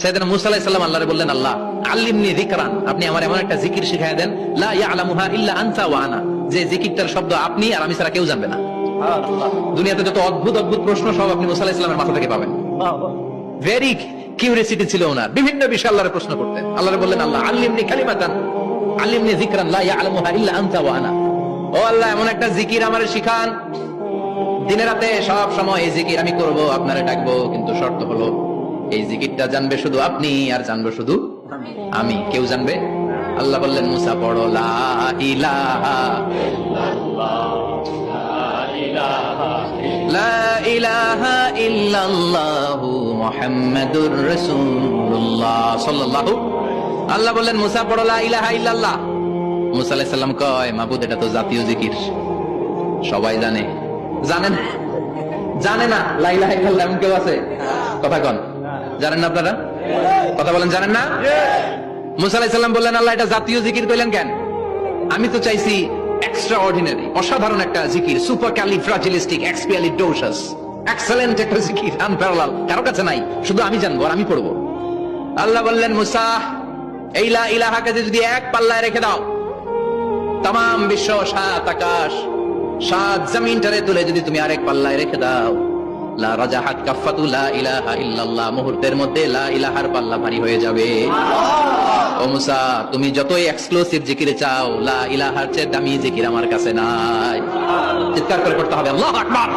সাইয়েদনা মুসা আলাইহিস সালাম আল্লাহরে বললেন, আল্লাহ আল্লিমনি যিকরান, আপনি আমার এমন একটা জিকির শিখায় দেন, লা ইয়ালামুহা ইল্লা আনতা ওয়া আনা, যে জিকিরটার শব্দ আপনি আর আমি ছাড়া কেউ জানবে না। দুনিয়াতে যত অদ্ভুত অদ্ভুত প্রশ্ন সব আপনি মুসা আলাইহিস সালামের মাথা থেকে পাবেন। ভেরি কিউরিওসিটি ছিল ওনার, বিভিন্ন বিষয়ে আল্লাহরে প্রশ্ন করতেন। আল্লাহরে বললেন, আল্লাহ আল্লিমনি কালিমাতান, আল্লিমনি যিকরান লা ইয়ালামুহা ইল্লা আনতা ওয়া আনা, ও আল্লাহ এমন একটা জিকির আমারে শিখান, দিনে রাতে সব সময় এই জিকির আমি করব, আপনারে ডাকবো, কিন্তু শর্ত হলো এই জিকিরটা জানবে শুধু আপনি আর জানবো শুধু আমি, কেউ জানবে। আল্লাহ বললেন, মুসা পড়ো লা ইলাহা লা ইলাহা ইল্লাল্লাহু মুহাম্মাদুর রাসূলুল্লাহ সাল্লাল্লাহু। আল্লাহ বললেন, মুসা পড়ো লা ইলাহা ইল্লাল্লাহ। মুসা আলাইহিস সালাম কয়, মাবুদ এটা তো জাতীয় জিকির, সবাই জানে। জানেন জানে না লা ইলাহা ইল্লাল্লাহ এমন কেউ আছে? কথা কন, জানেন না আপনারা? কথা বলেন, জানেন না? মুসা আলাইহিস সালাম বললেন, আল্লাহ এটা জাতীয় জিকির কইলেন কেন? আমি তো চাইছি এক্সট্রা অর্ডিনারি, অসাধারণ একটা জিকির, সুপার ক্যালিফ্রাজিলিস্টিক এক্সপিয়ালিডোসাস, এক্সেলেন্ট একটা জিকির, আনপ্যারালাল, কারো কাছে নাই, শুধু আমি জানবো আর আমি পড়বো। আল্লাহ বললেন, মুসা এই লা ইলাহাকে যদি এক পাল্লায় রেখে দাও, তাম বিশ্ব, সাত আকাশ, সাত জমিনটারে তুলে যদি তুমি আরেক পাল্লায় রেখে দাও, লা রাজাহাত কাফাতু লা ইলাহা ইল্লাল্লাহ, মুহূর্তের মধ্যে লা ইলাহার পাল্লা ভারী হয়ে যাবে। ও মুসা, তুমি যতই এক্সক্লুসিভ জিকির চাও, লা ইলাহার চেয়ে দামি জিকির আমার কাছে নাই। চিৎকার করে পড়তে হবে আল্লাহু আকবার।